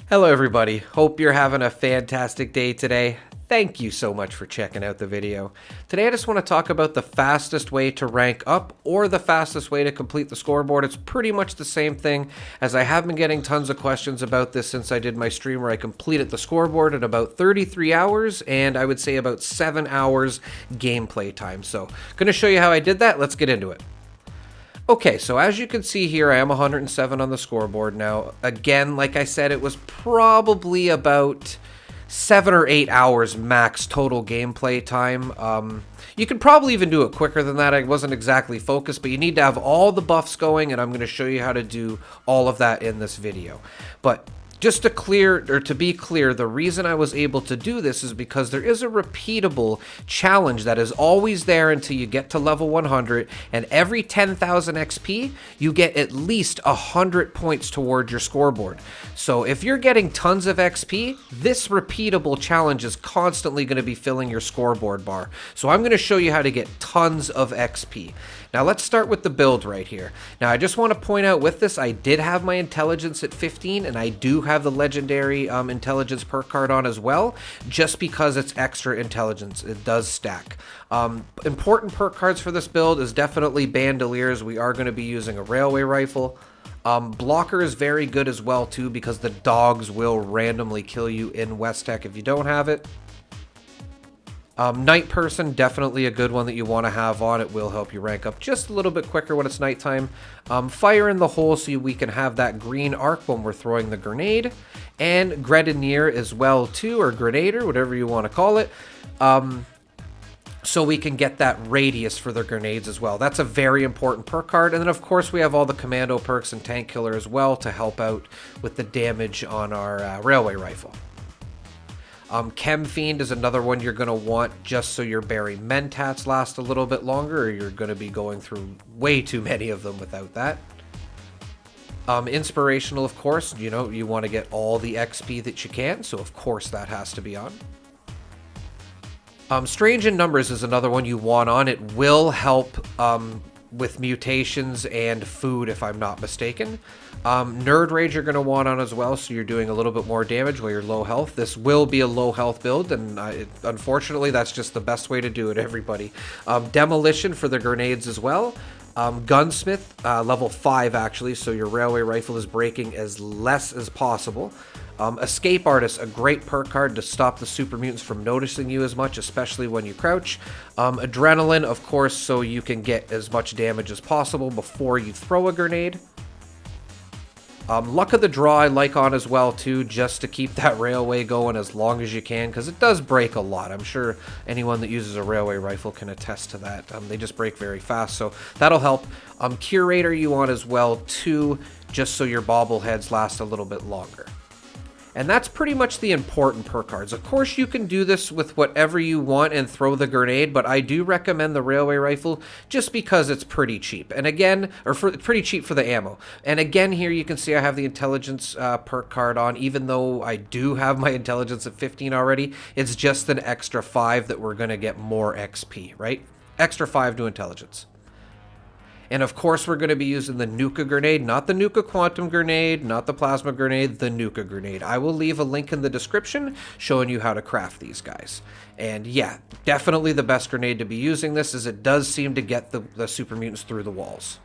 Hello everybody, hope you're having a fantastic day today. Thank you so much for checking out the video. Today I just want to talk about the fastest way to rank up or the fastest way to complete the scoreboard. It's pretty much the same thing, as I have been getting tons of questions about this since I did my stream where I completed the scoreboard in about 33 hours and I would say about 7 hours gameplay time. So going to show you how I did that. Let's get into it. Okay, so as you can see here, I am 107 on the scoreboard now. Again, like I said, it was probably about 7 or 8 hours max total gameplay time. You could probably even do it quicker than that. I wasn't exactly focused, but you need to have all the buffs going, and I'm going to show you how to do all of that in this video. But just to be clear, the reason I was able to do this is because there is a repeatable challenge that is always there until you get to level 100, and every 10,000 XP, you get at least 100 points toward your scoreboard. So if you're getting tons of XP, this repeatable challenge is constantly going to be filling your scoreboard bar. So I'm going to show you how to get tons of XP. Now let's start with the build right here. Now I just want to point out with this, I did have my intelligence at 15, and I do have the legendary intelligence perk card on as well, just because it's extra intelligence. It does stack. Important perk cards for this build is definitely bandoliers. We are going to be using a railway rifle. Blocker is very good as well too, because the dogs will randomly kill you in West Tech if you don't have it. Night person, definitely a good one that you want to have on. It will help you rank up just a little bit quicker when it's nighttime. Fire in the hole so we can have that green arc when we're throwing the grenade. And Grenadier as well too, or Grenader, whatever you want to call it. So we can get that radius for the grenades as well. That's a very important perk card. And then of course we have all the commando perks and tank killer as well to help out with the damage on our railway rifle. Chem Fiend is another one you're going to want just so your berry mentats last a little bit longer, or you're going to be going through way too many of them without that. Inspirational, of course, you know, you want to get all the XP that you can, so of course that has to be on. Strange in Numbers is another one you want on. It will help with mutations and food, if I'm not mistaken. Nerd Rage you're going to want on as well, so you're doing a little bit more damage while you're low health. This will be a low health build, and unfortunately that's just the best way to do it, everybody. Demolition for the grenades as well. Gunsmith, level 5 actually, so your railway rifle is breaking as less as possible. Escape Artist, a great perk card to stop the super mutants from noticing you as much, especially when you crouch. Adrenaline, of course, so you can get as much damage as possible before you throw a grenade. Luck of the Draw I like on as well too, just to keep that railway going as long as you can, because it does break a lot. I'm sure anyone that uses a railway rifle can attest to that. They just break very fast, so that'll help. Curator you want as well too, just so your bobbleheads last a little bit longer. And that's pretty much the important perk cards. Of course, you can do this with whatever you want and throw the grenade, but I do recommend the railway rifle just because it's pretty cheap. And again, pretty cheap for the ammo. And again, here you can see I have the intelligence perk card on, even though I do have my intelligence at 15 already. It's just an extra 5 that we're going to get more XP, right? Extra 5 to intelligence. And of course, we're going to be using the Nuka grenade, not the Nuka quantum grenade, not the plasma grenade, the Nuka grenade. I will leave a link in the description showing you how to craft these guys. And yeah, definitely the best grenade to be using this, as it does seem to get the super mutants through the walls.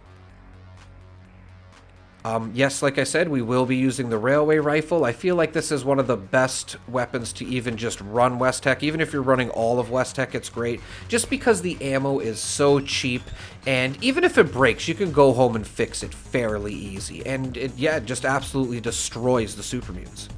Yes, like I said, we will be using the railway rifle. I feel like this is one of the best weapons to even just run West Tech. Even if you're running all of West Tech, it's great. Just because the ammo is so cheap, and even if it breaks, you can go home and fix it fairly easy. And it just absolutely destroys the super mutants.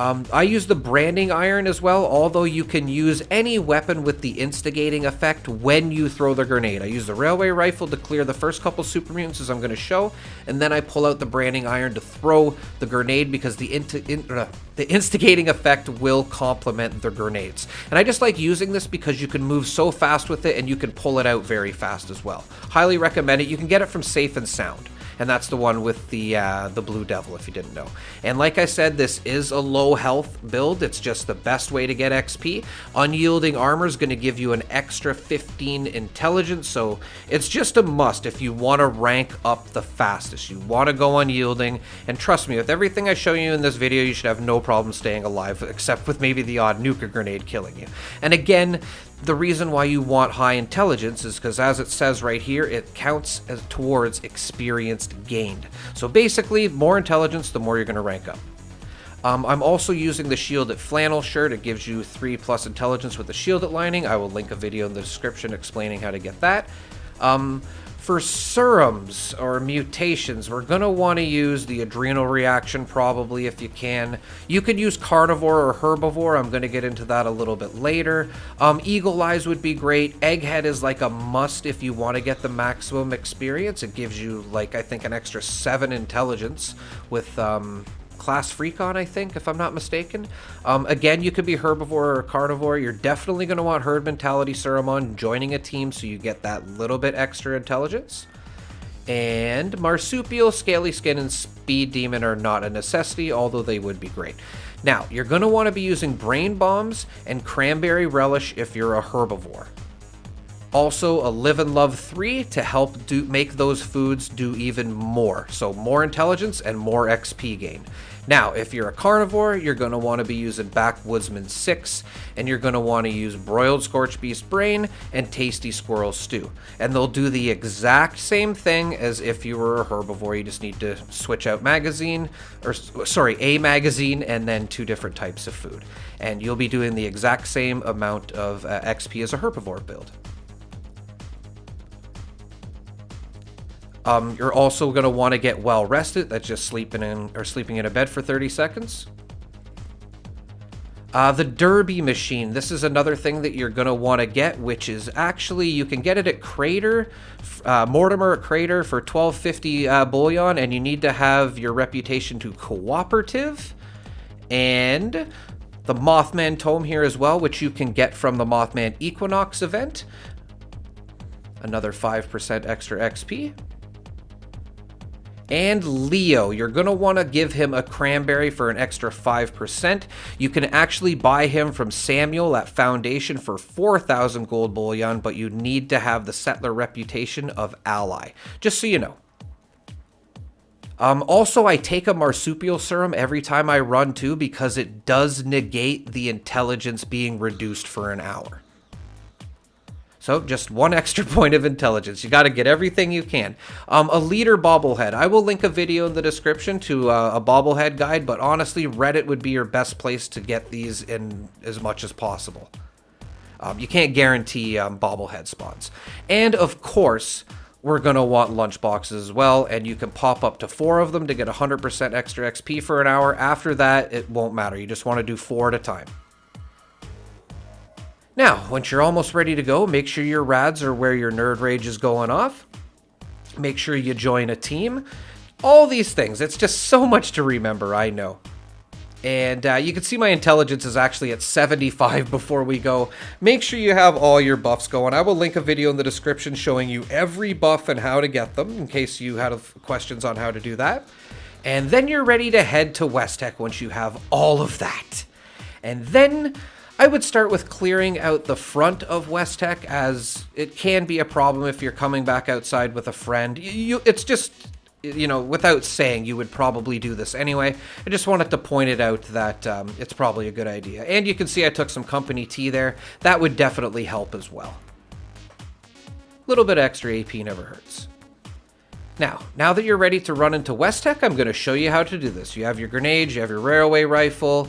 I use the branding iron as well, although you can use any weapon with the instigating effect when you throw the grenade. I use the railway rifle to clear the first couple super mutants, as I'm going to show, and then I pull out the branding iron to throw the grenade, because the instigating effect will complement the grenades. And I just like using this because you can move so fast with it, and you can pull it out very fast as well. Highly recommend it. You can get it from Safe and Sound. and that's the one with the Blue Devil, if you didn't know. And like I said, this is a low health build. It's just the best way to get XP. Unyielding armor is going to give you an extra 15 intelligence, so it's just a must if you want to rank up the fastest. You want to go unyielding, and trust me, with everything I show you in this video, you should have no problem staying alive, except with maybe the odd nuka grenade killing you. And again, the reason why you want high intelligence is because, as it says right here, it counts as towards experience gained. So basically, more intelligence, the more you're going to rank up. I'm also using the shielded flannel shirt. It gives you 3+ intelligence with the shielded lining. I will link a video in the description explaining how to get that. For serums or mutations, we're going to want to use the adrenal reaction probably if you can. You could use carnivore or herbivore. I'm going to get into that a little bit later. Eagle eyes would be great. Egghead is like a must if you want to get the maximum experience. It gives you, like, I think an extra 7 intelligence with class Freakon, I think, if I'm not mistaken. Again, you could be herbivore or carnivore. You're definitely going to want herd mentality serum on joining a team so you get that little bit extra intelligence. And marsupial, scaly skin, and speed demon are not a necessity, although they would be great. Now, you're going to want to be using brain bombs and cranberry relish if you're a herbivore. Also, a live and love 3 to help make those foods do even more. So more intelligence and more XP gain. Now, if you're a carnivore, you're going to want to be using Backwoodsman 6, and you're going to want to use broiled scorched beast brain and tasty squirrel stew. And they'll do the exact same thing as if you were a herbivore. You just need to switch out a magazine and then 2 different types of food. And you'll be doing the exact same amount of XP as a herbivore build. You're also going to want to get well rested. That's just sleeping in a bed for 30 seconds. The Derby machine. This is another thing that you're going to want to get, which is actually, you can get it at Crater, Mortimer at Crater for 1250 bullion, and you need to have your reputation to cooperative. And the Mothman Tome here as well, which you can get from the Mothman Equinox event. Another 5% extra XP. And Leo, you're going to want to give him a cranberry for an extra 5%. You can actually buy him from Samuel at Foundation for 4,000 gold bullion, but you need to have the settler reputation of ally, just so you know. Also, I take a marsupial serum every time I run too, because it does negate the intelligence being reduced for an hour. So just 1 extra point of intelligence. You got to get everything you can. A leader bobblehead. I will link a video in the description to a bobblehead guide, but honestly, Reddit would be your best place to get these in as much as possible. You can't guarantee bobblehead spawns. And of course, we're going to want lunch boxes as well, and you can pop up to 4 of them to get 100% extra XP for an hour. After that, it won't matter. You just want to do 4 at a time. Now, once you're almost ready to go, make sure your rads are where your nerd rage is going off. Make sure you join a team. All these things. It's just so much to remember, I know. And you can see my intelligence is actually at 75 before we go. Make sure you have all your buffs going. I will link a video in the description showing you every buff and how to get them, in case you had questions on how to do that. And then you're ready to head to Westech once you have all of that. And then I would start with clearing out the front of Westech, as it can be a problem if you're coming back outside with a friend. It's just, you know, without saying, you would probably do this anyway. I just wanted to point it out that it's probably a good idea. And you can see I took some company tea there. That would definitely help as well. A little bit extra AP never hurts. Now that you're ready to run into Westech, I'm going to show you how to do this. You have your grenades, you have your railway rifle.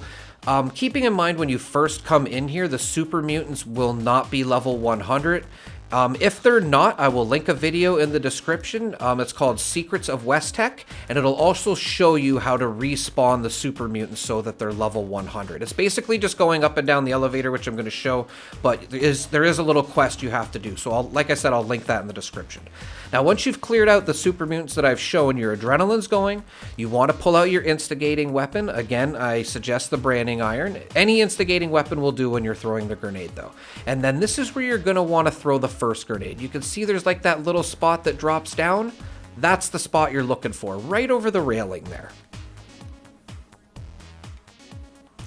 Keeping in mind when you first come in here, the super mutants will not be level 100. If they're not, I will link a video in the description. It's called Secrets of Westech, and it'll also show you how to respawn the super mutants so that they're level 100. It's basically just going up and down the elevator, which I'm going to show, but there is a little quest you have to do. So like I said, I'll link that in the description. Now, once you've cleared out the super mutants that I've shown, your adrenaline's going, you want to pull out your instigating weapon. Again, I suggest the branding iron. Any instigating weapon will do when you're throwing the grenade, though. And then this is where you're going to want to throw the first grenade. You can see there's like that little spot that drops down. That's the spot you're looking for, right over the railing there.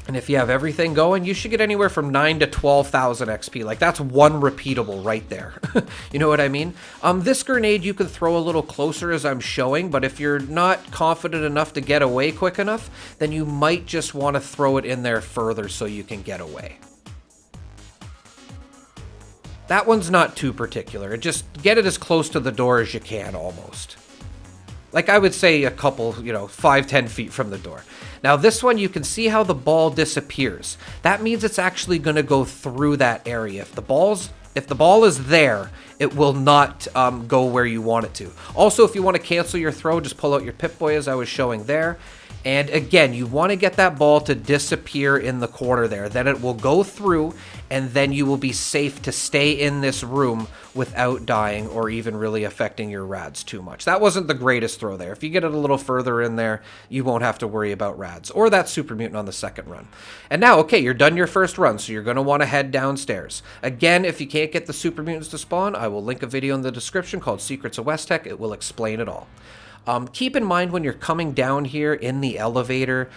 And if you have everything going, you should get anywhere from 9 to 12,000 XP. Like, that's one repeatable right there. You know what I mean? This grenade you can throw a little closer as I'm showing, but if you're not confident enough to get away quick enough, then you might just want to throw it in there further so you can get away. That one's not too particular. Just get it as close to the door as you can, almost. Like, I would say a couple, 5-10 feet from the door. Now, this one, you can see how the ball disappears. That means it's actually going to go through that area. If the ball is there, it will not go where you want it to. Also, if you want to cancel your throw, just pull out your Pip-Boy as I was showing there. And again, you want to get that ball to disappear in the corner there. Then it will go through, and then you will be safe to stay in this room without dying or even really affecting your rads too much. That wasn't the greatest throw there. If you get it a little further in there, you won't have to worry about rads or that super mutant on the second run. And now, okay, you're done your first run, so you're going to want to head downstairs. Again, if you can't get the super mutants to spawn, I will link a video in the description called Secrets of West Tech. It will explain it all. Keep in mind when you're coming down here in the elevator,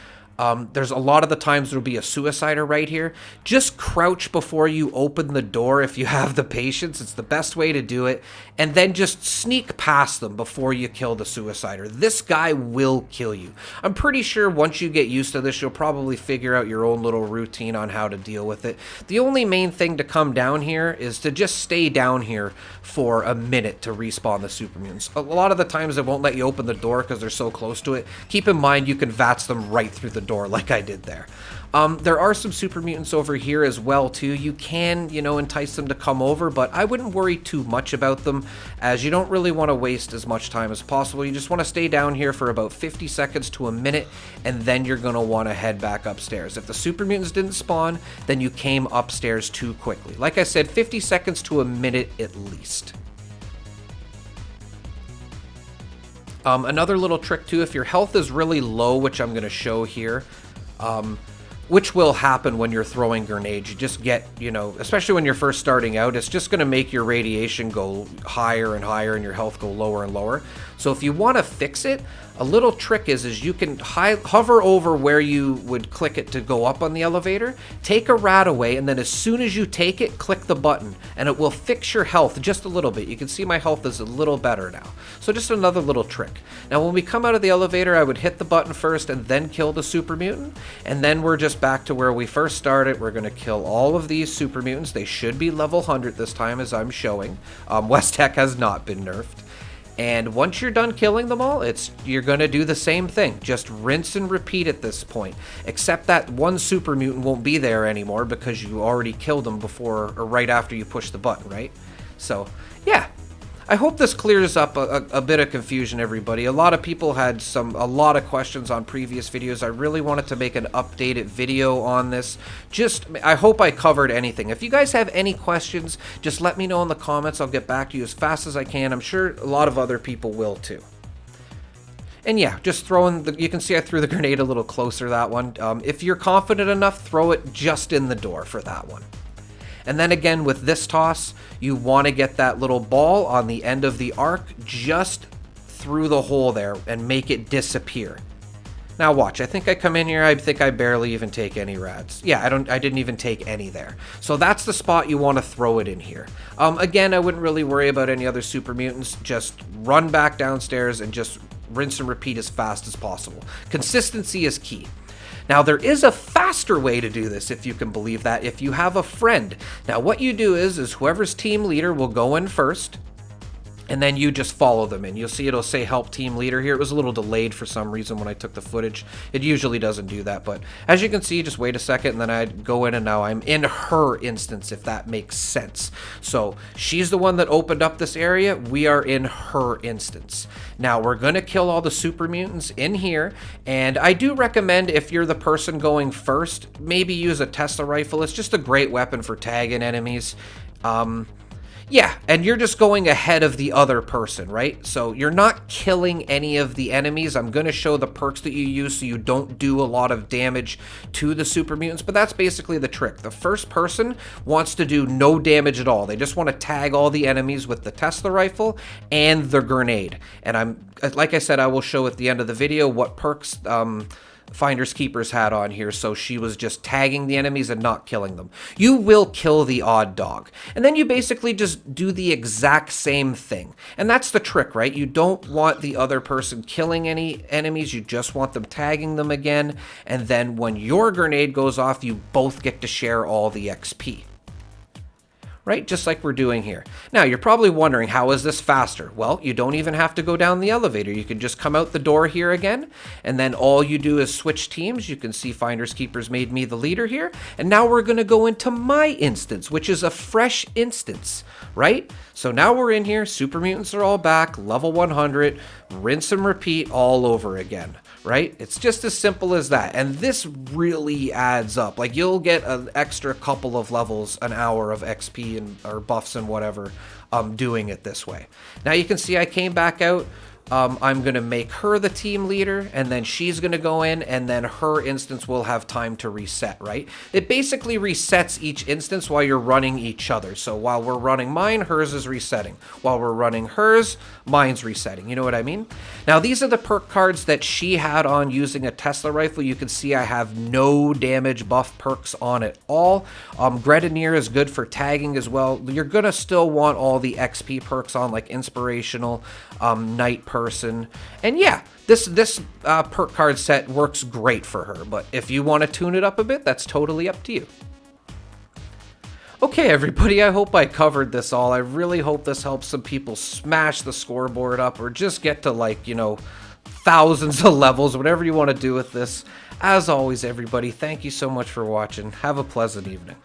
there's a lot of the times there'll be a suicider right here. Just crouch before you open the door if you have the patience. It's the best way to do it. And then just sneak past them before you kill the suicider. This guy will kill you. I'm pretty sure once you get used to this, you'll probably figure out your own little routine on how to deal with it. The only main thing to come down here is to just stay down here for a minute to respawn the super mutants. A lot of the times it won't let you open the door because they're so close to it. Keep in mind you can VATS them right through the door like I did there. There are some super mutants over here as well too. You can, entice them to come over, but I wouldn't worry too much about them as you don't really want to waste as much time as possible. You just want to stay down here for about 50 seconds to a minute, and then you're going to want to head back upstairs. If the super mutants didn't spawn, then you came upstairs too quickly. Like I said, 50 seconds to a minute at least. Another little trick too, if your health is really low, which I'm going to show here, which will happen when you're throwing grenades. You just get, especially when you're first starting out, it's just going to make your radiation go higher and higher and your health go lower and lower. So if you want to fix it, a little trick is you can hover over where you would click it to go up on the elevator, take a rad away, and then as soon as you take it, click the button, and it will fix your health just a little bit. You can see my health is a little better now. So just another little trick. Now when we come out of the elevator, I would hit the button first and then kill the super mutant, and then we're just back to where we first started. We're going to kill all of these super mutants. They should be level 100 this time as I'm showing. West Tech has not been nerfed. And once you're done killing them all, you're going to do the same thing. Just rinse and repeat at this point. Except that one super mutant won't be there anymore because you already killed them before or right after you push the button, right? So, yeah. I hope this clears up a bit of confusion, everybody. A lot of people had a lot of questions on previous videos. I really wanted to make an updated video on this. I hope I covered anything. If you guys have any questions, just let me know in the comments. I'll get back to you as fast as I can. I'm sure a lot of other people will too. And yeah, just you can see I threw the grenade a little closer, that one. If you're confident enough, throw it just in the door for that one. And then again, with this toss, you want to get that little ball on the end of the arc just through the hole there and make it disappear. Now watch, I think I come in here, I think I barely even take any rads. Yeah, I didn't even take any there. So that's the spot you want to throw it in here. Again, I wouldn't really worry about any other super mutants. Just run back downstairs and just rinse and repeat as fast as possible. Consistency is key. Now, there is a faster way to do this, if you can believe that, if you have a friend. Now, what you do is whoever's team leader will go in first, and then you just follow them in. You'll see it'll say help team leader here. It was a little delayed for some reason when I took the footage. It usually doesn't do that, but as you can see, just wait a second, and then I'd go in, and now I'm in her instance, if that makes sense. So she's the one that opened up this area. We are in her instance. Now we're going to kill all the super mutants in here, and I do recommend if you're the person going first, maybe use a Tesla rifle. It's just a great weapon for tagging enemies. Yeah, and you're just going ahead of the other person, right? So you're not killing any of the enemies. I'm going to show the perks that you use so you don't do a lot of damage to the super mutants, but that's basically the trick. The first person wants to do no damage at all. They just want to tag all the enemies with the Tesla rifle and the grenade. And like I said, I will show at the end of the video what perks Finders Keepers had on here, so she was just tagging the enemies and not killing them. You will kill the odd dog, and then you basically just do the exact same thing. And that's the trick, right? You don't want the other person killing any enemies, you just want them tagging them again, and then when your grenade goes off, you both get to share all the XP. Right? Just like we're doing here. Now, you're probably wondering, how is this faster? Well, you don't even have to go down the elevator. You can just come out the door here again, and then all you do is switch teams. You can see Finders Keepers made me the leader here, and now we're going to go into my instance, which is a fresh instance, right? So now we're in here, super mutants are all back, level 100, rinse and repeat all over again. Right? It's just as simple as that. And this really adds up. Like, you'll get an extra couple of levels an hour of XP and or buffs and whatever doing it this way. Now you can see I came back out. I'm going to make her the team leader, and then she's going to go in, and then her instance will have time to reset, right? It basically resets each instance while you're running each other. So while we're running mine, hers is resetting. While we're running hers, mine's resetting. You know what I mean? Now, these are the perk cards that she had on using a Tesla rifle. You can see I have no damage buff perks on at all. Grenadier is good for tagging as well. You're going to still want all the XP perks on, like Inspirational, Night Person, and yeah, this perk card set works great for her, but if you want to tune it up a bit, that's totally up to you. Okay, everybody, I hope I covered this all. I really hope this helps some people smash the scoreboard up, or just get to, like, you know, thousands of levels, whatever you want to do with this. As always, everybody, thank you so much for watching. Have a pleasant evening.